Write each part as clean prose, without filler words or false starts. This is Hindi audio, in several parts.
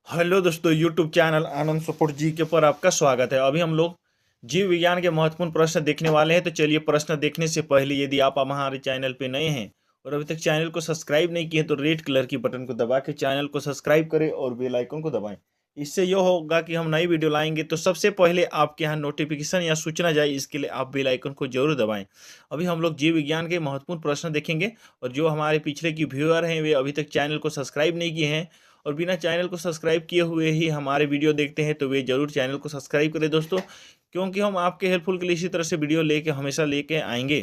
हेलो दोस्तों, यूट्यूब चैनल आनंद सपोर्ट जी के पर आपका स्वागत है। अभी हम लोग जीव विज्ञान के महत्वपूर्ण प्रश्न देखने वाले हैं। तो चलिए, प्रश्न देखने से पहले यदि आप हमारे चैनल पे नए हैं और अभी तक चैनल को सब्सक्राइब नहीं किए तो रेड कलर की बटन को दबा के चैनल को सब्सक्राइब करें और बेल आइकन को दबाएं। इससे यह होगा कि हम नई वीडियो लाएंगे तो सबसे पहले आपके यहाँ नोटिफिकेशन या सूचना जाए, इसके लिए आप बेल आइकन को जरूर दबाएं। अभी हम लोग जीव विज्ञान के महत्वपूर्ण प्रश्न देखेंगे और जो हमारे पिछले की व्यूअर हैं वे अभी तक चैनल को सब्सक्राइब नहीं किए हैं और बिना चैनल को सब्सक्राइब किए हुए ही हमारे वीडियो देखते हैं तो वे जरूर चैनल को सब्सक्राइब करें दोस्तों, क्योंकि हम आपके हेल्पफुल के लिए इसी तरह से वीडियो लेके हमेशा लेके आएंगे।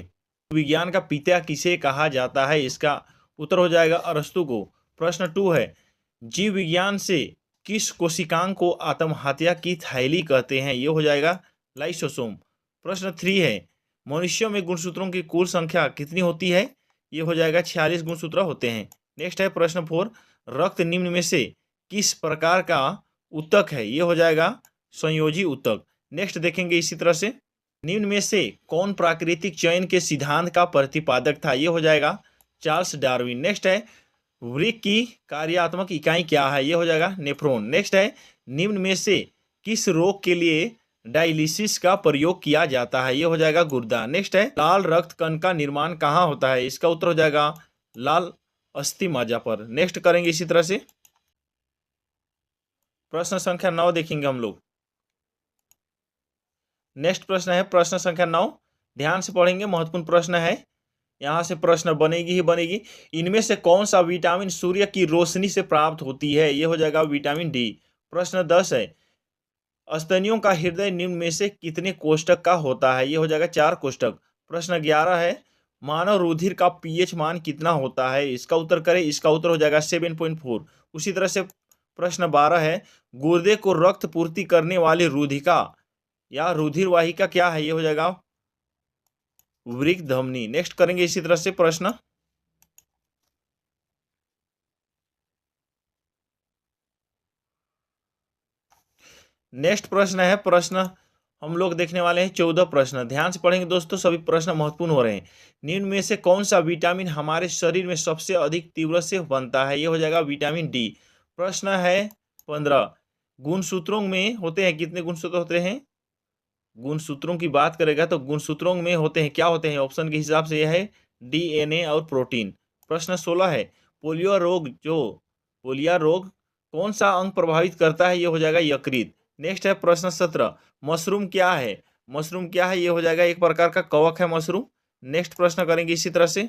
विज्ञान का पिता किसे कहा जाता है? इसका उत्तर हो जाएगा अरस्तु को। प्रश्न 2 है, जीव विज्ञान से किस कोशिकांग को आत्महत्या की थैली कहते हैं? ये हो जाएगा लाइसोसोम। प्रश्न 3 है, मनुष्यों में गुणसूत्रों की कुल संख्या कितनी होती है? ये हो जाएगा 46 गुणसूत्र होते हैं। नेक्स्ट है प्रश्न 4, रक्त निम्न में से किस प्रकार का ऊतक है? ये हो जाएगा संयोजी ऊतक। नेक्स्ट देखेंगे इसी तरह से, निम्न में से कौन प्राकृतिक चयन के सिद्धांत का प्रतिपादक था? ये हो जाएगा चार्ल्स डार्विन। नेक्स्ट है, वृक्क की कार्यात्मक इकाई क्या है? ये हो जाएगा नेफ्रॉन। नेक्स्ट है, निम्न में से किस रोग के लिए डायलिसिस का प्रयोग किया जाता है? ये हो जाएगा गुर्दा। नेक्स्ट है, लाल रक्त कण का निर्माण कहाँ होता है? इसका उत्तर हो जाएगा लाल अस्थि मज्जा पर। नेक्स्ट करेंगे इसी तरह से, प्रश्न संख्या 9 देखेंगे हम लोग। नेक्स्ट प्रश्न है प्रश्न संख्या 9, ध्यान से पढ़ेंगे, महत्वपूर्ण प्रश्न है, यहां से प्रश्न बनेगी ही बनेगी। इनमें से कौन सा विटामिन सूर्य की रोशनी से प्राप्त होती है? यह हो जाएगा विटामिन डी। प्रश्न 10 है, स्तनियों का हृदय निम्न में से कितने कोष्ठक का होता है? यह हो जाएगा 4 कोष्ठक। प्रश्न 11 है, मानव रुधिर का पीएच मान कितना होता है? इसका उत्तर करें, इसका उत्तर हो जाएगा 7.4। उसी तरह से प्रश्न 12 है, गुर्दे को रक्त पूर्ति करने वाली रुधिका या रुधिर वाहिका क्या है? ये हो जाएगा वृक्क धमनी। नेक्स्ट करेंगे इसी तरह से प्रश्न, नेक्स्ट प्रश्न है प्रश्न हम लोग देखने वाले हैं 14 प्रश्न। ध्यान से पढ़ेंगे दोस्तों, सभी प्रश्न महत्वपूर्ण हो रहे हैं। निम्न में से कौन सा विटामिन हमारे शरीर में सबसे अधिक तीव्र से बनता है? ये हो जाएगा विटामिन डी। प्रश्न है 15, गुणसूत्रों में होते हैं कितने गुणसूत्र होते हैं? गुणसूत्रों की बात करेगा तो गुणसूत्रों में होते हैं, क्या होते हैं? ऑप्शन के हिसाब से यह है डीएनए और प्रोटीन। प्रश्न 16 है, पोलियो रोग कौन सा अंग प्रभावित करता है? ये हो जाएगा यकृत। नेक्स्ट है प्रश्न 17, मशरूम क्या है? मशरूम क्या है? ये हो जाएगा एक प्रकार का कवक है मशरूम। नेक्स्ट प्रश्न करेंगे इसी तरह से,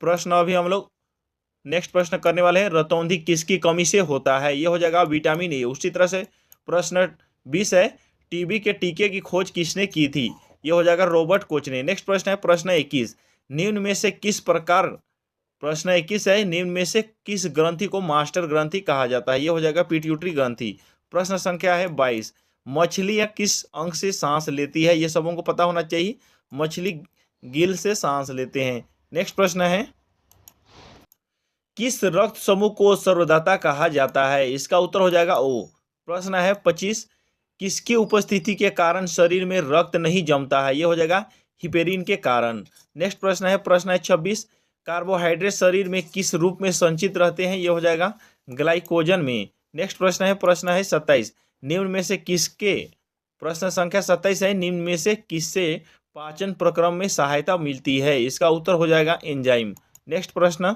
प्रश्न अभी हम लोग नेक्स्ट प्रश्न करने वाले हैं, रतौंधी किसकी कमी से होता है? ये हो जाएगा विटामिन ए। उसी तरह से प्रश्न 20 है, टीबी के टीके की खोज किसने की थी? ये हो जाएगा रॉबर्ट कोच ने। नेक्स्ट प्रश्न है प्रश्न 21, निम्न में से किस प्रकार, प्रश्न 21 है, निम्न में से किस ग्रंथि को मास्टर ग्रंथि कहा जाता है? ये हो जाएगा पिट्यूटरी ग्रंथि। प्रश्न संख्या है 22, मछली या किस अंग से सांस लेती है? ये सबों को पता होना चाहिए, मछली गिल से सांस लेते हैं। नेक्स्ट प्रश्न है, किस रक्त समूह को सर्वदाता कहा जाता है? इसका उत्तर हो जाएगा ओ। प्रश्न है 25, किसकी उपस्थिति के कारण शरीर में रक्त नहीं जमता है? यह हो जाएगा हिपेरिन के कारण। नेक्स्ट प्रश्न है 26, कार्बोहाइड्रेट शरीर में किस रूप में संचित रहते हैं? यह हो जाएगा ग्लाइकोजन में। नेक्स्ट प्रश्न है 27, निम्न में से किसके, प्रश्न संख्या 27 है, निम्न में से किससे पाचन प्रक्रम में सहायता मिलती है? इसका उत्तर हो जाएगा एंजाइम। नेक्स्ट प्रश्न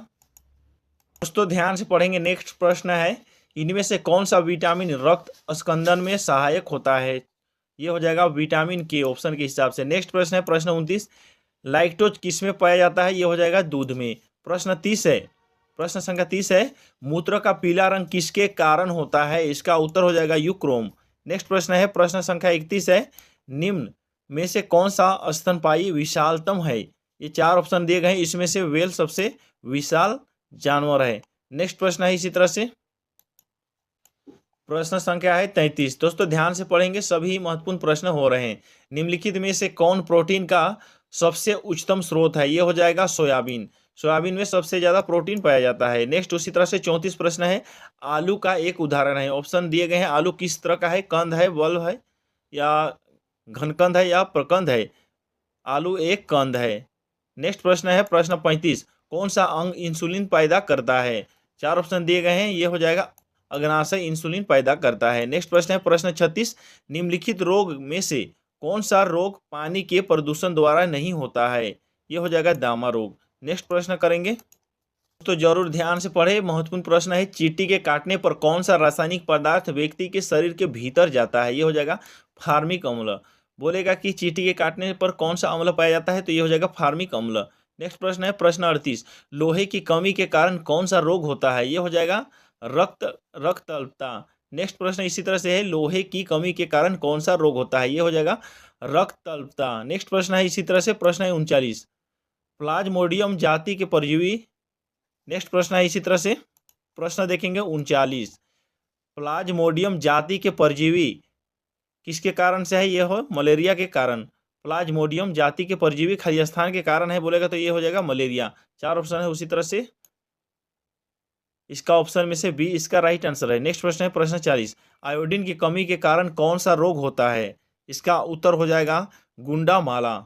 दोस्तों ध्यान से पढ़ेंगे, नेक्स्ट प्रश्न है, इनमें से कौन सा विटामिन रक्त स्कंदन में सहायक होता है? ये हो जाएगा विटामिन के, ऑप्शन के हिसाब से। नेक्स्ट प्रश्न है प्रश्न 29, लैक्टोज किस में पाया जाता है? ये हो जाएगा दूध में। प्रश्न 30 है, प्रश्न संख्या 30 है, मूत्र का पीला रंग किसके कारण होता है? इसका उत्तर हो जाएगा यूक्रोम। नेक्स्ट प्रश्न है प्रश्न संख्या 31 है, निम्न में से कौन सा स्तनपायी विशालतम है? ये 4 ऑप्शन दिए गए हैं, इसमें से व्हेल सबसे विशाल जानवर है। नेक्स्ट प्रश्न है इसी तरह से, प्रश्न संख्या है 33। दोस्तों ध्यान से पढ़ेंगे, सभी महत्वपूर्ण प्रश्न हो रहे हैं। निम्नलिखित में से कौन प्रोटीन का सबसे उच्चतम स्रोत है? यह हो जाएगा सोयाबीन। सोयाबीन में सबसे ज्यादा प्रोटीन पाया जाता है। नेक्स्ट उसी तरह से 34 प्रश्न है, आलू का एक उदाहरण है। ऑप्शन दिए गए हैं, आलू किस तरह का है? कंद है, बल्ब है, या घनकंद है, या प्रकंद है? आलू एक कंद है। नेक्स्ट प्रश्न है प्रश्न 35, कौन सा अंग इंसुलिन पैदा करता है? 4 ऑप्शन दिए गए हैं, ये हो जाएगा अग्नाशय इंसुलिन पैदा करता है। नेक्स्ट प्रश्न है प्रश्न 36, निम्नलिखित रोग में से कौन सा रोग पानी के प्रदूषण द्वारा नहीं होता है? ये हो जाएगा दामा रोग। नेक्स्ट प्रश्न करेंगे, तो जरूर ध्यान से पढ़े, महत्वपूर्ण प्रश्न है। चींटी के काटने पर कौन सा रासायनिक पदार्थ व्यक्ति के शरीर के भीतर जाता है? ये हो जाएगा फार्मिक अम्ल। बोलेगा कि चींटी के काटने पर कौन सा अम्ल पाया जाता है, तो ये हो जाएगा फार्मिक अम्ल। नेक्स्ट प्रश्न है प्रश्न 38, लोहे की कमी के कारण कौन सा रोग होता है? ये हो जाएगा रक्त अल्पता। नेक्स्ट प्रश्न इसी तरह से है, लोहे की कमी के कारण कौन सा रोग होता है? ये हो जाएगा रक्त अल्पता। नेक्स्ट प्रश्न है इसी तरह से प्रश्न है 39, प्लाज्मोडियम जाति के परजीवी। नेक्स्ट प्रश्न है इसी तरह से प्रश्न देखेंगे 39, प्लाज्मोडियम जाति के परजीवी किसके कारण से है? ये हो मलेरिया के कारण। प्लाज्मोडियम जाति के परजीवी खाली स्थान के कारण है बोलेगा, तो ये हो जाएगा मलेरिया। 4 ऑप्शन है, उसी तरह से इसका ऑप्शन में से बी इसका राइट आंसर है। नेक्स्ट प्रश्न है प्रश्न 40, आयोडीन की कमी के कारण कौन सा रोग होता है? इसका उत्तर हो जाएगा गुंडामाला।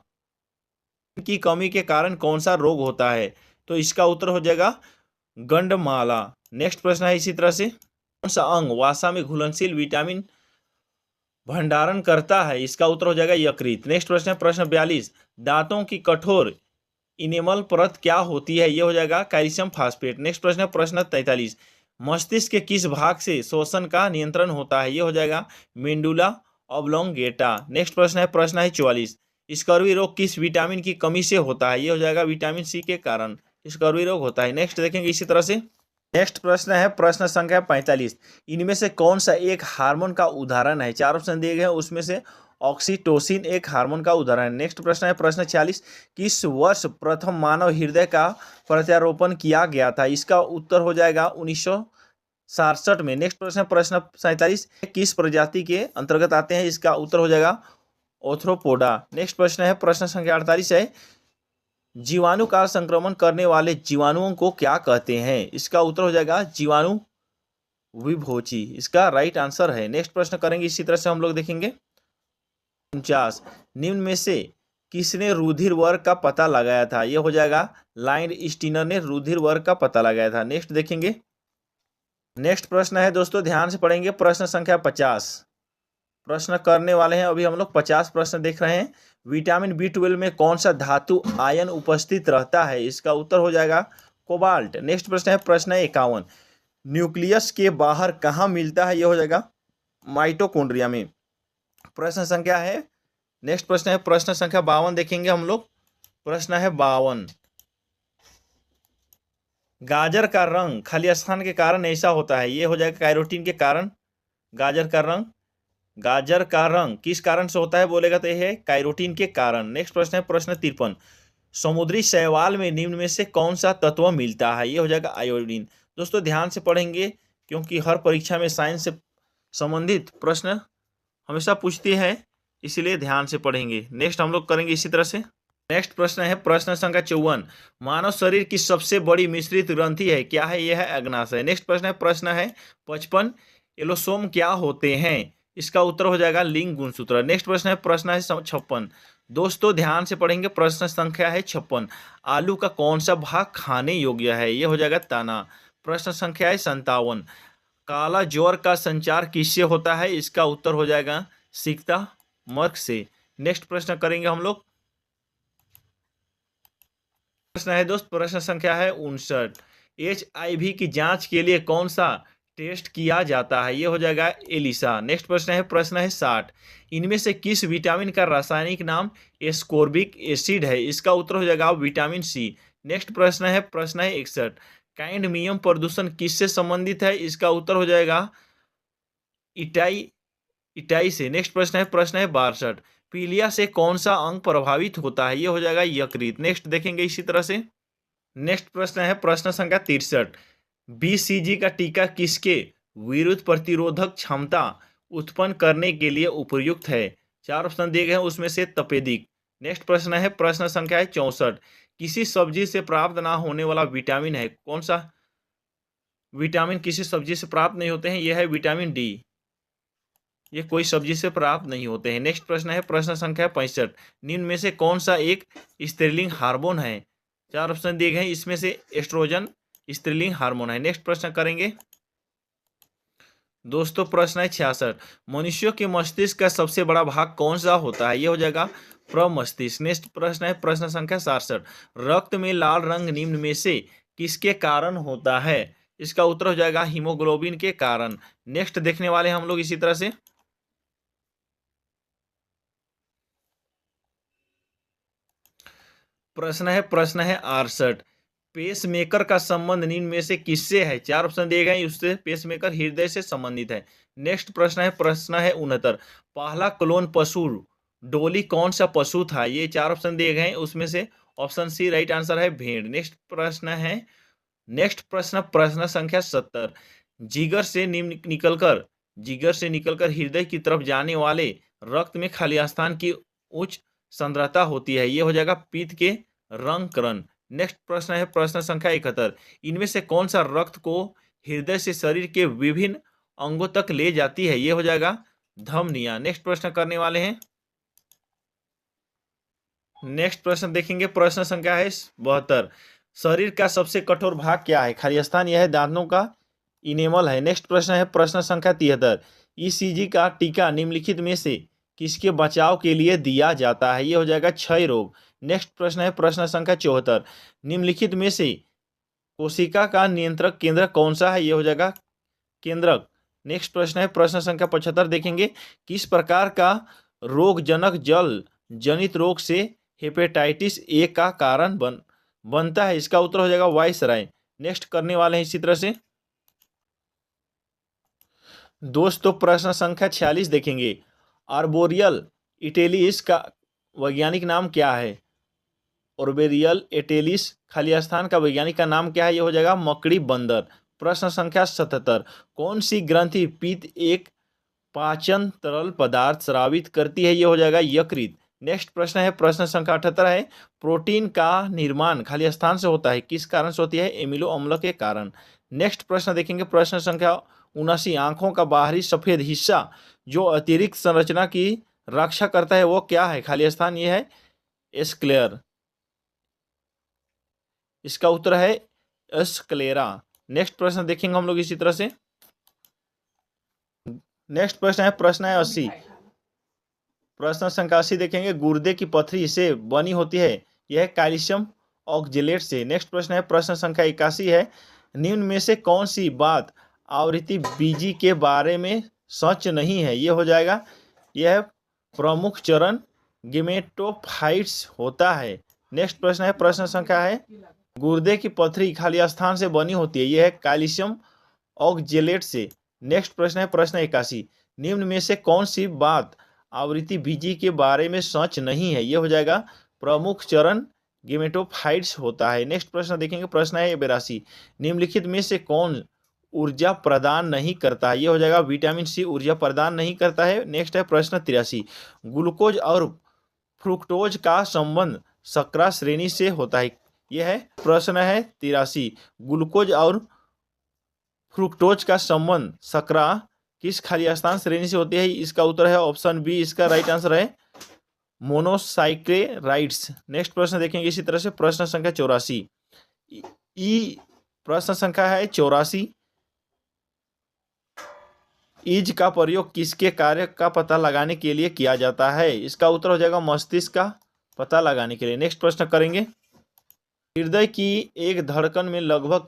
की कमी के कारण कौन सा रोग होता है? तो इसका उत्तर हो जाएगा गंडमाला। नेक्स्ट प्रश्न है इसी तरह से, कौन सा अंग वसा में घुलनशील विटामिन भंडारण करता है? इसका उत्तर हो जाएगा यकृत। नेक्स्ट प्रश्न है प्रश्न 42, दांतों की कठोर इनेमल परत क्या होती है? ये हो जाएगा कैल्शियम फास्फेट। नेक्स्ट प्रश्न है प्रश्न 43, मस्तिष्क के किस भाग से श्वसन का नियंत्रण होता है? ये हो जाएगा मेंडुला ऑब्लोंगेटा। नेक्स्ट प्रश्न है 44, स्कर्वी रोग किस विटामिन की कमी से होता है? ये हो जाएगा विटामिन सी के कारण स्कर्वी रोग होता है। नेक्स्ट देखेंगे इसी तरह से, नेक्स्ट प्रश्न है प्रश्न संख्या 45, इनमें से कौन सा एक हार्मोन का उदाहरण है? 4 ऑप्शन दिए गए हैं, उसमें से ऑक्सीटोसिन एक हार्मोन का उदाहरण है। नेक्स्ट प्रश्न है प्रश्न 46, किस वर्ष प्रथम मानव हृदय का प्रत्यारोपण किया गया था? इसका उत्तर हो जाएगा 1967 में। नेक्स्ट प्रश्न है प्रश्न 47, किस प्रजाति के अंतर्गत आते हैं? इसका उत्तर हो जाएगा ऑर्थ्रोपोडा। नेक्स्ट प्रश्न है प्रश्न संख्या 48 है, जीवाणु का संक्रमण करने वाले जीवाणुओं को क्या कहते हैं? इसका उत्तर हो जाएगा जीवाणु विभोची, इसका राइट आंसर है। नेक्स्ट प्रश्न करेंगे इसी तरह से हम लोग देखेंगे 49, निम्न में से किसने रुधिर वर्ग का पता लगाया था? यह हो जाएगा लाइन स्टीनर ने रुधिर वर्ग का पता लगाया था। नेक्स्ट देखेंगे, नेक्स्ट प्रश्न है दोस्तों ध्यान से पढ़ेंगे प्रश्न संख्या 50, प्रश्न करने वाले हैं अभी हम लोग 50 प्रश्न देख रहे हैं। विटामिन B12 में कौन सा धातु आयन उपस्थित रहता है? इसका उत्तर हो जाएगा कोबाल्ट। नेक्स्ट प्रश्न है प्रश्न 51, न्यूक्लियस के बाहर कहाँ मिलता है? यह हो जाएगा माइटोकॉन्ड्रिया में। प्रश्न संख्या है, नेक्स्ट प्रश्न है प्रश्न संख्या 52 देखेंगे हम लोग। प्रश्न है 52, गाजर का रंग खाली स्थान के कारण ऐसा होता है? ये हो जाएगा कैरोटीन के कारण। गाजर का रंग किस कारण से होता है बोलेगा, तो यह है कैरोटीन के कारण। नेक्स्ट प्रश्न है प्रश्न 53, समुद्री शैवाल में निम्न में से कौन सा तत्व मिलता है? ये हो जाएगा आयोडीन। दोस्तों ध्यान से पढ़ेंगे क्योंकि हर परीक्षा में साइंस से संबंधित प्रश्न हमेशा पूछती है, इसलिए ध्यान से पढ़ेंगे। नेक्स्ट हम लोग करेंगे इसी तरह से, नेक्स्ट प्रश्न है प्रश्न संख्या 54, मानव शरीर की सबसे बड़ी मिश्रित ग्रंथि है क्या है? यह है अग्नाशय। नेक्स्ट प्रश्न है 55, एलोसोम क्या होते हैं? इसका उत्तर हो जाएगा लिंग गुणसूत्र। नेक्स्ट प्रश्न है 56, दोस्तों ध्यान से पढ़ेंगे प्रश्न संख्या है 56, आलू का कौन सा भाग खाने योग्य है? यह हो जाएगा तना। प्रश्न संख्या है 57, काला ज्वर का संचार किससे होता है? इसका उत्तर हो जाएगा सिकता मर्क से। नेक्स्ट प्रश्न करेंगे हम लोग, प्रश्न है दोस्त प्रश्न संख्या है 59, HIV की जांच के लिए कौन सा टेस्ट किया जाता है? ये हो जाएगा एलिसा। नेक्स्ट प्रश्न है 60, इनमें से किस विटामिन का रासायनिक नाम एस्कोर्बिक एसिड है? इसका उत्तर हो जाएगा विटामिन सी। नेक्स्ट प्रश्न है 61, कैडमियम प्रदूषण किससे संबंधित है? इसका उत्तर हो जाएगा इटाई से। नेक्स्ट प्रश्न है 62, पीलिया से कौन सा अंग प्रभावित होता है? ये हो जाएगा यकृत। नेक्स्ट देखेंगे इसी तरह से, नेक्स्ट प्रश्न है प्रश्न संख्या 63, BCG का टीका किसके विरुद्ध प्रतिरोधक क्षमता उत्पन्न करने के लिए उपयुक्त है? 4 ऑप्शन दिए गए हैं, उसमें से तपेदिक। नेक्स्ट प्रश्न है प्रश्न संख्या है 64, किसी सब्जी से प्राप्त ना होने वाला विटामिन है? कौन सा विटामिन किसी सब्जी से प्राप्त नहीं होते हैं? यह है विटामिन डी, ये कोई सब्जी से प्राप्त नहीं होते हैं। नेक्स्ट प्रश्न है प्रश्न संख्या 65, निम्न में से कौन सा एक स्त्रीलिंग हार्मोन है? चार ऑप्शन दिए गए हैं, इसमें से एस्ट्रोजन स्त्रीलिंग हार्मोन है। नेक्स्ट प्रश्न करेंगे दोस्तों, प्रश्न है 66। मनुष्यों के मस्तिष्क का सबसे बड़ा भाग कौन सा होता है? ये हो जाएगा प्रमस्तिष्क। नेक्स्ट प्रश्न है प्रश्न संख्या 67। रक्त में लाल रंग निम्न में से किसके कारण होता है? इसका उत्तर हो जाएगा हीमोग्लोबिन के कारण। नेक्स्ट देखने वाले हम लोग इसी तरह से प्रश्न है 68। पेसमेकर का संबंध निम्न में से किससे है? चार ऑप्शन दिए गए हैं, उससे पेसमेकर हृदय से संबंधित है। नेक्स्ट प्रश्न है 69। पहला क्लोन पशु डोली कौन सा पशु था? ये चार ऑप्शन दिए गए हैं, उसमें से ऑप्शन सी राइट आंसर है भेड़। नेक्स्ट प्रश्न प्रश्न संख्या 70। जिगर से निकलकर हृदय की तरफ जाने वाले रक्त में खलिया स्थान की उच्च सांद्रता होती है। ये हो जाएगा पित्त के रंग करण। नेक्स्ट प्रश्न है प्रश्न संख्या 71। इनमें से कौन सा रक्त को हृदय से शरीर के विभिन्न अंगों तक ले जाती है? ये हो जाएगा धमनियां। नेक्स्ट प्रश्न करने वाले हैं, नेक्स्ट प्रश्न देखेंगे प्रश्न संख्या है 72। शरीर का सबसे कठोर भाग क्या है? खलिया स्थान यह है दांतों का इनेमल है। नेक्स्ट प्रश्न है प्रश्न संख्या 73। ईसीजी का टीका निम्नलिखित में से किसके बचाव के लिए दिया जाता है? ये हो जाएगा क्षय रोग। नेक्स्ट प्रश्न है प्रश्न संख्या 74। निम्नलिखित में से कोशिका का नियंत्रक केंद्र कौन सा है? ये हो जाएगा केंद्रक। नेक्स्ट प्रश्न है प्रश्न संख्या 75। देखेंगे किस प्रकार का रोगजनक जल जनित रोग से हेपेटाइटिस ए का कारण बनता है? इसका उत्तर हो जाएगा वायसराय। नेक्स्ट करने वाले हैं इसी तरह से दोस्तों प्रश्न संख्या 46 देखेंगे। आर्बोरियल इटेलिस का वैज्ञानिक नाम क्या है? ऑर्बेरियल एटेलिस खलिया स्थान का वैज्ञानिक का नाम क्या है? यह हो जाएगा मकड़ी बंदर। प्रश्न संख्या 77। कौन सी ग्रंथि पित्त एक पाचन तरल पदार्थ स्रावित करती है? यह हो जाएगा यकृत। नेक्स्ट प्रश्न है प्रश्न संख्या 78 है। प्रोटीन का निर्माण खलिया स्थान से होता है, किस कारण से होती है? एमिनो अम्ल के कारण। नेक्स्ट प्रश्न देखेंगे प्रश्न संख्या 79। आंखों का बाहरी सफेद हिस्सा जो अतिरिक्त संरचना की रक्षा करता है वो क्या है? खलिया स्थान ये है स्क्लेर। इसका उत्तर है स्क्लेरा। नेक्स्ट प्रश्न देखेंगे हम लोग इसी तरह से, नेक्स्ट प्रश्न है 80। प्रश्न संख्या 80 देखेंगे। गुर्दे की पथरी से बनी होती है, यह कैल्शियम ऑक्जेलेट से। नेक्स्ट प्रश्न है प्रश्न संख्या 81 है। निम्न में से कौन सी बात आवृत्ति बीजी के बारे में सच नहीं है? यह हो जाएगा यह प्रमुख चरण गेमेटोफाइट्स होता है। नेक्स्ट प्रश्न है प्रश्न संख्या है गुर्दे की पथरी खाली स्थान से बनी होती है, यह है कैल्शियम ऑक्जेलेट से। नेक्स्ट प्रश्न है प्रश्न 81। निम्न में से कौन सी बात आवृत्ति बीजी के बारे में सच नहीं है? यह हो जाएगा प्रमुख चरण गेमेटोफाइट्स होता है। नेक्स्ट प्रश्न देखेंगे प्रश्न है 82। निम्नलिखित में से कौन ऊर्जा प्रदान नहीं करता है? यह हो जाएगा विटामिन सी ऊर्जा प्रदान नहीं करता है। नेक्स्ट है प्रश्न 83। ग्लूकोज और फ्रुक्टोज का संबंध शर्करा श्रेणी से होता है, यह है प्रश्न है 83। ग्लूकोज और फ्रुक्टोज का संबंध शर्करा किस खाली स्थान श्रेणी से होती है? इसका उत्तर है ऑप्शन बी। इसका राइट आंसर है मोनोसाइक्लेराइड्स। नेक्स्ट प्रश्न देखेंगे इसी तरह से प्रश्न संख्या 84। प्रश्न संख्या है 84। ईज का प्रयोग किसके कार्य का पता लगाने के लिए किया जाता है? इसका उत्तर हो जाएगा मस्तिष्क का पता लगाने के लिए। नेक्स्ट प्रश्न करेंगे। हृदय की एक धड़कन में लगभग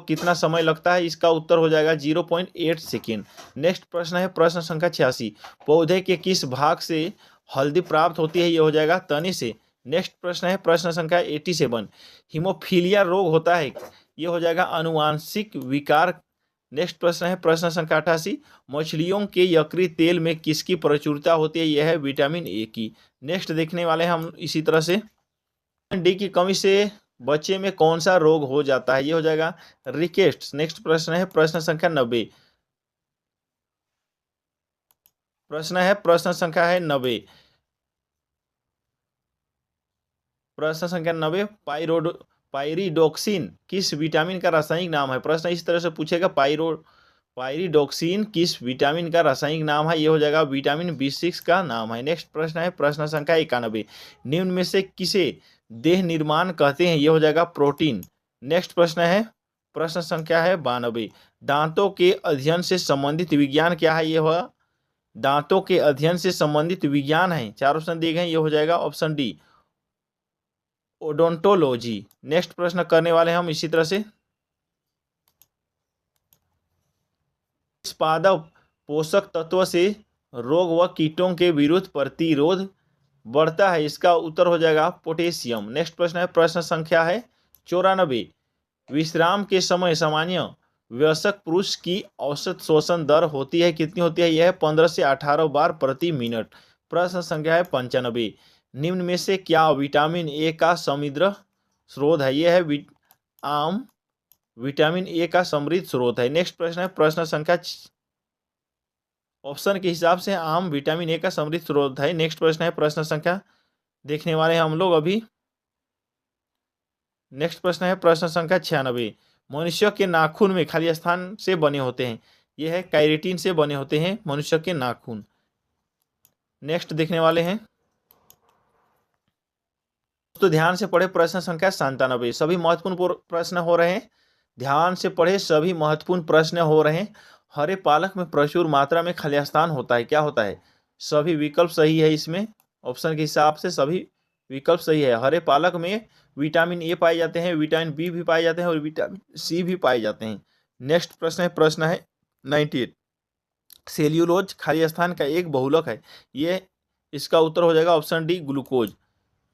कितना समय लगता है? इसका उत्तर हो जाएगा 0.8 सेकेंड। नेक्स्ट प्रश्न है प्रश्न संख्या 86। पौधे के किस भाग से हल्दी प्राप्त होती है? यह हो जाएगा तने से। नेक्स्ट प्रश्न है प्रश्न संख्या 87। हीमोफीलिया रोग होता है, यह हो जाएगा अनुवांशिक विकार। नेक्स्ट प्रश्न है प्रश्न संख्या 88। मछलियों के यकृत तेल में किसकी प्रचुरता होती है? यह है विटामिन ए की। नेक्स्ट देखने वाले हैं हम इसी तरह से डी की कमी से बच्चे में कौन सा रोग हो जाता है? ये हो जाएगा रिकेट्स। नेक्स्ट प्रश्न है प्रश्न संख्या 90। प्रश्न संख्या है 90। प्रश्न संख्या 90। पाइरिडोक्सिन किस विटामिन का रासायनिक नाम है? प्रश्न इस तरह से पूछेगा पायरिडॉक्सिन किस विटामिन का रासायनिक नाम है? ये हो जाएगा विटामिन B6 का नाम है। नेक्स्ट प्रश्न है प्रश्न संख्या 91, निम्न में से किसे देह निर्माण कहते हैं? ये हो जाएगा प्रोटीन। नेक्स्ट प्रश्न है प्रश्न संख्या है 92, दांतों के अध्ययन से संबंधित विज्ञान क्या है? ये होगा दांतों के अध्ययन से संबंधित विज्ञान है। चार ऑप्शन दिए गए, ये हो जाएगा ऑप्शन डी ओडोंटोलॉजी। नेक्स्ट प्रश्न करने वाले हम इसी तरह से, इस पादप पोषक तत्व से रोग व कीटों के विरुद्ध प्रतिरोध बढ़ता है? इसका उत्तर हो जाएगा पोटेशियम। नेक्स्ट प्रश्न है प्रश्न संख्या है 94, विश्राम के समय सामान्य वयस्क पुरुष की औसत श्वसन दर होती है कितनी होती है? यह 15 से 18 बार प्रति मिनट। प्रश्न संख्या है 95, निम्न में से क्या विटामिन ए का समृद्ध स्रोत है? यह है आम विटामिन ए का समृद्ध स्रोत है। नेक्स्ट प्रश्न है प्रश्न संख्या, ऑप्शन के हिसाब से आम विटामिन ए का समृद्ध स्रोत है। नेक्स्ट प्रश्न है प्रश्न संख्या देखने वाले हैं हम लोग अभी। नेक्स्ट प्रश्न है प्रश्न संख्या 96, मनुष्य के नाखून में खाली स्थान से बने होते हैं? यह है कैरेटिन से बने होते हैं मनुष्य के नाखून। नेक्स्ट देखने वाले हैं तो ध्यान से पढ़े प्रश्न संख्या 97, सभी महत्वपूर्ण प्रश्न हो रहे हैं, ध्यान से पढ़े, सभी महत्वपूर्ण प्रश्न हो रहे हैं। हरे पालक में प्रचुर मात्रा में खलिया स्थान होता है, क्या होता है? सभी विकल्प सही है इसमें, ऑप्शन के हिसाब से सभी विकल्प सही है। हरे पालक में विटामिन ए पाए जाते हैं, विटामिन बी भी पाए जाते हैं और विटामिन सी भी पाए जाते हैं। नेक्स्ट प्रश्न है 98, सेल्यूलोज खाली स्थान का एक बहुलक है? ये इसका उत्तर हो जाएगा option D glucose.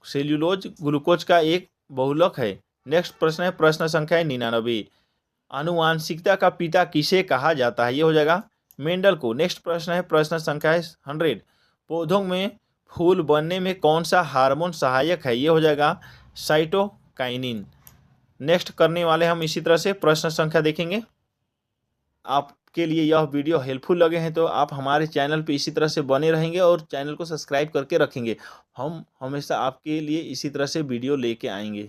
Cellulose glucose का एक बहुलक है। नेक्स्ट प्रश्न है प्रश्न संख्या 99, आनुवांशिकता का पिता किसे कहा जाता है? ये हो जाएगा मेंडल को। नेक्स्ट प्रश्न है प्रश्न संख्या 100, पौधों में फूल बनने में कौन सा हार्मोन सहायक है? ये हो जाएगा साइटोकाइनिन। नेक्स्ट करने वाले हम इसी तरह से प्रश्न संख्या देखेंगे। आपके लिए यह वीडियो हेल्पफुल लगे हैं तो आप हमारे चैनल पे इसी तरह से बने रहेंगे और चैनल को सब्सक्राइब करके रखेंगे। हम हमेशा आपके लिए इसी तरह से वीडियो लेके आएंगे।